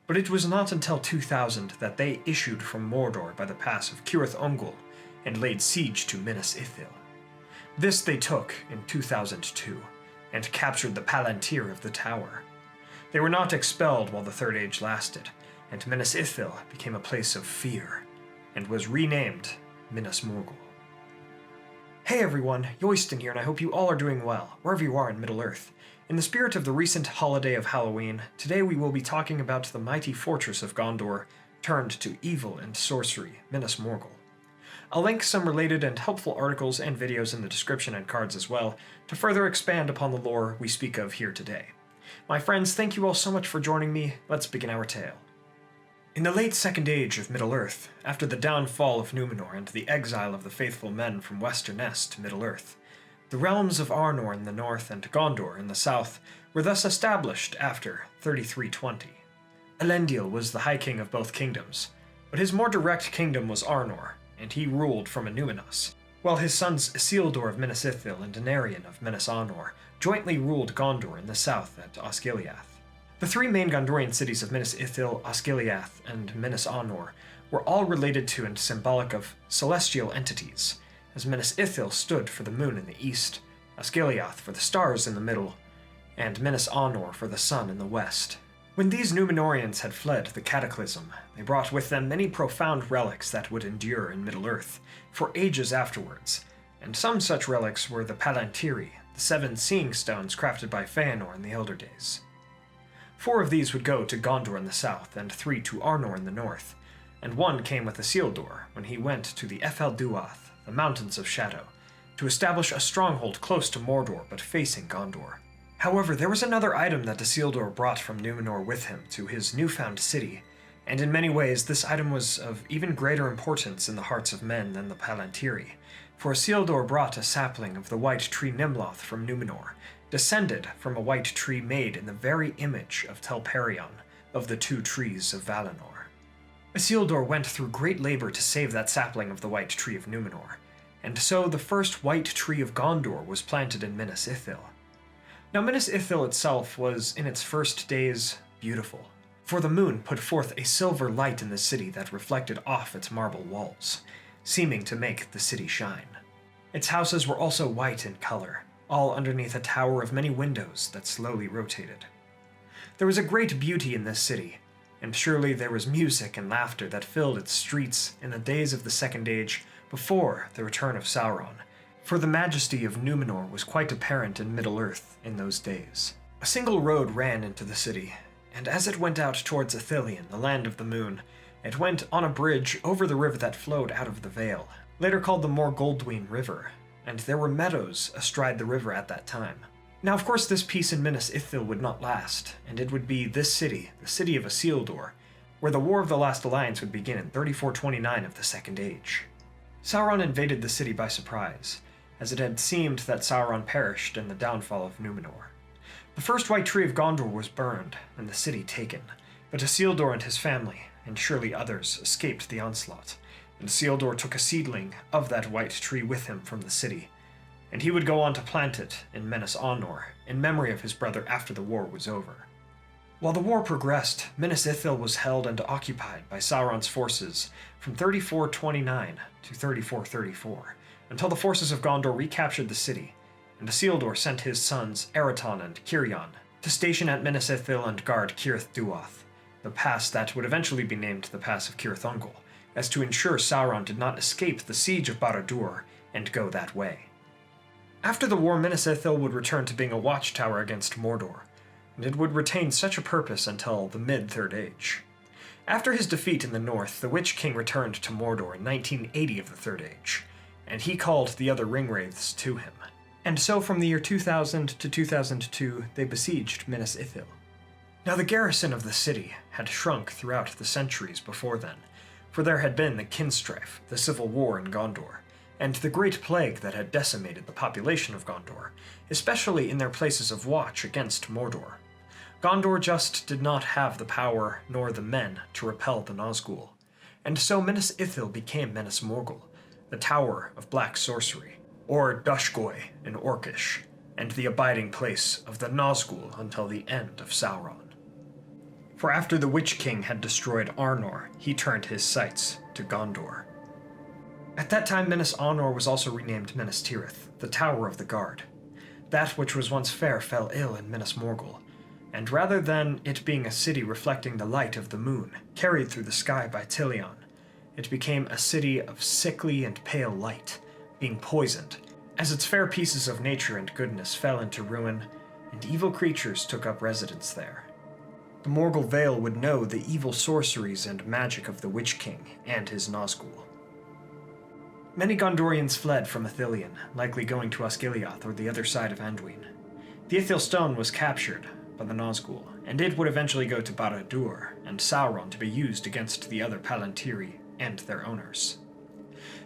But it was not until 2000 that they issued from Mordor by the pass of Cirith Ungol and laid siege to Minas Ithil. This they took in 2002, and captured the Palantíri of the tower. They were not expelled while the Third Age lasted, and Minas Ithil became a place of fear, and was renamed Minas Morgul. Hey everyone, Yoiston here, and I hope you all are doing well, wherever you are in Middle-earth. In the spirit of the recent holiday of Halloween, today we will be talking about the mighty fortress of Gondor, turned to evil and sorcery, Minas Morgul. I'll link some related and helpful articles and videos in the description and cards as well, to further expand upon the lore we speak of here today. My friends, thank you all so much for joining me. Let's begin our tale. In the late Second Age of Middle-earth, after the downfall of Númenor and the exile of the faithful men from Westernesse to Middle-earth, the realms of Arnor in the north and Gondor in the south were thus established after 3320. Elendil was the High King of both kingdoms, but his more direct kingdom was Arnor, and he ruled from Annúminas, while his sons Isildur of Minas Ithil and Donarian of Minas Anor jointly ruled Gondor in the south at Osgiliath. The three main Gondorian cities of Minas Ithil, Osgiliath, and Minas Anor were all related to and symbolic of celestial entities, as Minas Ithil stood for the moon in the east, Osgiliath for the stars in the middle, and Minas Anor for the sun in the west. When these Númenorians had fled the cataclysm, they brought with them many profound relics that would endure in Middle-earth for ages afterwards, and some such relics were the Palantíri, the 7 seeing stones crafted by Feanor in the Elder Days. 4 of these would go to Gondor in the south, and 3 to Arnor in the north, and 1 came with Isildur when he went to the Ephel Duath, the Mountains of Shadow, to establish a stronghold close to Mordor but facing Gondor. However, there was another item that Isildur brought from Númenor with him to his newfound city, and in many ways this item was of even greater importance in the hearts of men than the Palantíri, for Isildur brought a sapling of the white tree Nimloth from Númenor, descended from a white tree made in the very image of Telperion, of the 2 trees of Valinor. Isildur went through great labor to save that sapling of the white tree of Númenor, and so the first white tree of Gondor was planted in Minas Ithil. Now Minas Ithil itself was, in its first days, beautiful, for the moon put forth a silver light in the city that reflected off its marble walls, seeming to make the city shine. Its houses were also white in color, all underneath a tower of many windows that slowly rotated. There was a great beauty in this city, and surely there was music and laughter that filled its streets in the days of the Second Age before the return of Sauron, for the majesty of Númenor was quite apparent in Middle-earth in those days. A single road ran into the city, and as it went out towards Ithilien, the land of the moon, it went on a bridge over the river that flowed out of the vale, later called the Morguldwyn River, and there were meadows astride the river at that time. Now of course this peace in Minas Ithil would not last, and it would be this city, the city of Isildur, where the War of the Last Alliance would begin in 3429 of the Second Age. Sauron invaded the city by surprise, as it had seemed that Sauron perished in the downfall of Númenor. The first white tree of Gondor was burned, and the city taken, but Isildur and his family, and surely others, escaped the onslaught, and Isildur took a seedling of that white tree with him from the city, and he would go on to plant it in Minas Anor, in memory of his brother after the war was over. While the war progressed, Minas Ithil was held and occupied by Sauron's forces from 3429 to 3434, until the forces of Gondor recaptured the city, and Isildur sent his sons Eraton and Cirion to station at Minas Ithil and guard Cirith Duath, the pass that would eventually be named the Pass of Cirith Ungol, as to ensure Sauron did not escape the siege of Barad-dûr and go that way. After the war, Minas Ithil would return to being a watchtower against Mordor, and it would retain such a purpose until the mid-Third Age. After his defeat in the north, the Witch King returned to Mordor in 1980 of the Third Age, and he called the other ringwraiths to him. And so from the year 2000 to 2002, they besieged Minas Ithil. Now the garrison of the city had shrunk throughout the centuries before then, for there had been the Kin-strife, the civil war in Gondor, and the great plague that had decimated the population of Gondor, especially in their places of watch against Mordor. Gondor just did not have the power nor the men to repel the Nazgul, and so Minas Ithil became Minas Morgul, the Tower of Black Sorcery, or Dushgoi in Orcish, and the abiding place of the Nazgul until the end of Sauron. For after the Witch King had destroyed Arnor, he turned his sights to Gondor. At that time, Minas Anor was also renamed Minas Tirith, the Tower of the Guard. That which was once fair fell ill in Minas Morgul, and rather than it being a city reflecting the light of the moon, carried through the sky by Tilion, it became a city of sickly and pale light, being poisoned, as its fair pieces of nature and goodness fell into ruin, and evil creatures took up residence there. The Morgul Vale would know the evil sorceries and magic of the Witch King and his Nazgul. Many Gondorians fled from Ithilien, likely going to Osgiliath or the other side of Anduin. The Ithil Stone was captured by the Nazgul, and it would eventually go to Barad-dûr and Sauron to be used against the other Palantíri and their owners.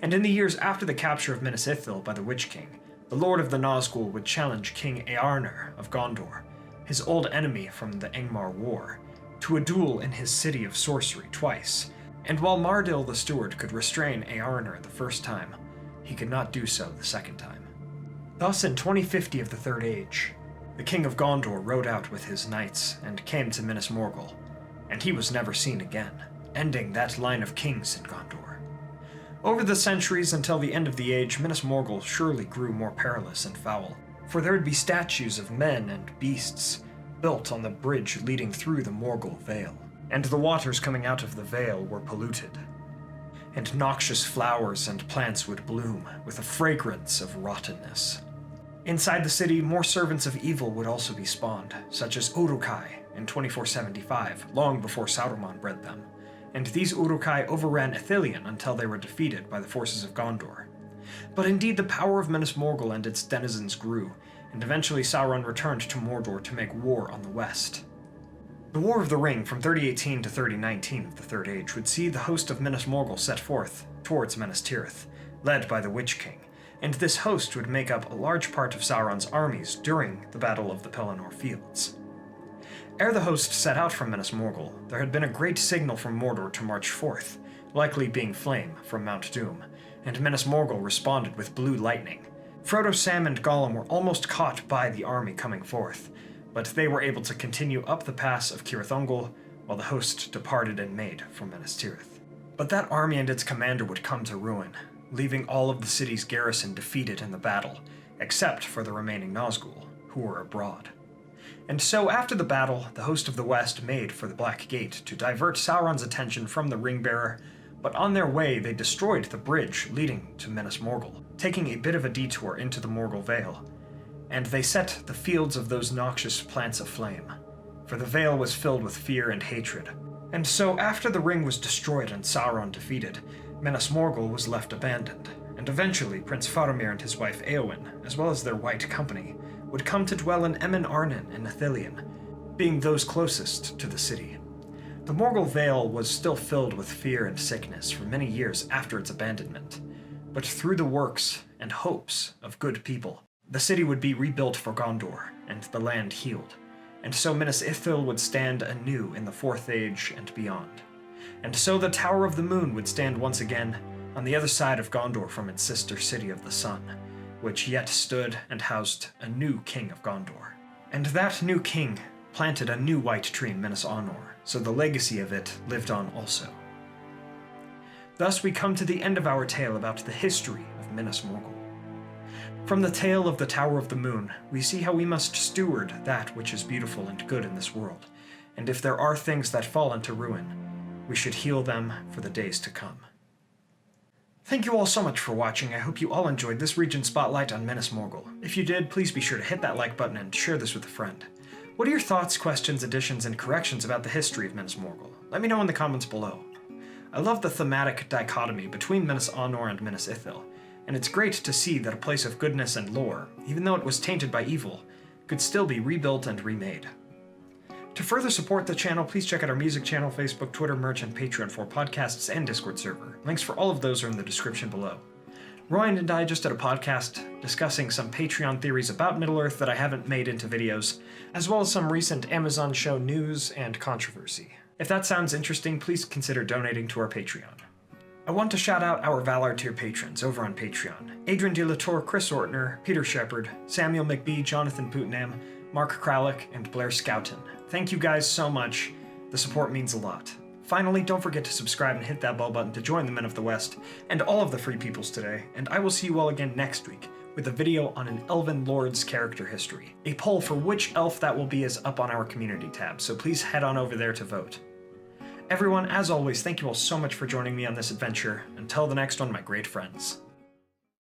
And in the years after the capture of Minas Ithil by the Witch King, the Lord of the Nazgul would challenge King Eärnur of Gondor, his old enemy from the Angmar War, to a duel in his city of sorcery twice. And while Mardil the Steward could restrain Eärnur the first time, he could not do so the second time. Thus, in 2050 of the Third Age, the King of Gondor rode out with his knights and came to Minas Morgul, and he was never seen again, ending that line of kings in Gondor. Over the centuries until the end of the age, Minas Morgul surely grew more perilous and foul, for there would be statues of men and beasts built on the bridge leading through the Morgul Vale, and the waters coming out of the vale were polluted, and noxious flowers and plants would bloom with a fragrance of rottenness. Inside the city, more servants of evil would also be spawned, such as Uruk-hai in 2475, long before Sauron bred them, and these Uruk-hai overran Ithilien until they were defeated by the forces of Gondor. But indeed the power of Minas Morgul and its denizens grew, and eventually Sauron returned to Mordor to make war on the west. The War of the Ring from 3018 to 3019 of the Third Age would see the host of Minas Morgul set forth towards Minas Tirith, led by the Witch King, and this host would make up a large part of Sauron's armies during the Battle of the Pelennor Fields. Ere the host set out from Minas Morgul, there had been a great signal from Mordor to march forth, likely being flame from Mount Doom, and Minas Morgul responded with blue lightning. Frodo, Sam, and Gollum were almost caught by the army coming forth, but they were able to continue up the pass of Cirith Ungol while the host departed and made for Minas Tirith. But that army and its commander would come to ruin, leaving all of the city's garrison defeated in the battle, except for the remaining Nazgul, who were abroad. And so after the battle, the host of the West made for the Black Gate to divert Sauron's attention from the Ring-bearer, but on their way they destroyed the bridge leading to Minas Morgul, taking a bit of a detour into the Morgul Vale, and they set the fields of those noxious plants aflame, for the Vale was filled with fear and hatred. And so after the ring was destroyed and Sauron defeated, Minas Morgul was left abandoned, and eventually Prince Faramir and his wife Éowyn, as well as their white company, would come to dwell in Emin Arnon in Ithilien, being those closest to the city. The Morgul Vale was still filled with fear and sickness for many years after its abandonment, but through the works and hopes of good people, the city would be rebuilt for Gondor, and the land healed, and so Minas Ithil would stand anew in the Fourth Age and beyond. And so the Tower of the Moon would stand once again on the other side of Gondor from its sister city of the Sun, which yet stood and housed a new king of Gondor. And that new king planted a new white tree in Minas Anor, so the legacy of it lived on also. Thus we come to the end of our tale about the history of Minas Morgul. From the tale of the Tower of the Moon, we see how we must steward that which is beautiful and good in this world, and if there are things that fall into ruin, we should heal them for the days to come. Thank you all so much for watching. I hope you all enjoyed this region spotlight on Minas Morgul. If you did, please be sure to hit that like button and share this with a friend. What are your thoughts, questions, additions, and corrections about the history of Minas Morgul? Let me know in the comments below. I love the thematic dichotomy between Minas Anor and Minas Ithil, and it's great to see that a place of goodness and lore, even though it was tainted by evil, could still be rebuilt and remade. To further support the channel, please check out our music channel, Facebook, Twitter, merch, and Patreon for podcasts and Discord server. Links for all of those are in the description below. Ryan and I just did a podcast discussing some Patreon theories about Middle-earth that I haven't made into videos, as well as some recent Amazon show news and controversy. If that sounds interesting, please consider donating to our Patreon. I want to shout out our Valar tier patrons over on Patreon: Adrian De La Torre, Chris Ortner, Peter Shepard, Samuel McBee, Jonathan Putnam, Mark Kralik, and Blair Scouten. Thank you guys so much. The support means a lot. Finally, don't forget to subscribe and hit that bell button to join the Men of the West and all of the Free Peoples today, and I will see you all again next week with a video on an Elven Lord's character history. A poll for which elf that will be is up on our community tab, so please head on over there to vote. Everyone, as always, thank you all so much for joining me on this adventure. Until the next one, my great friends.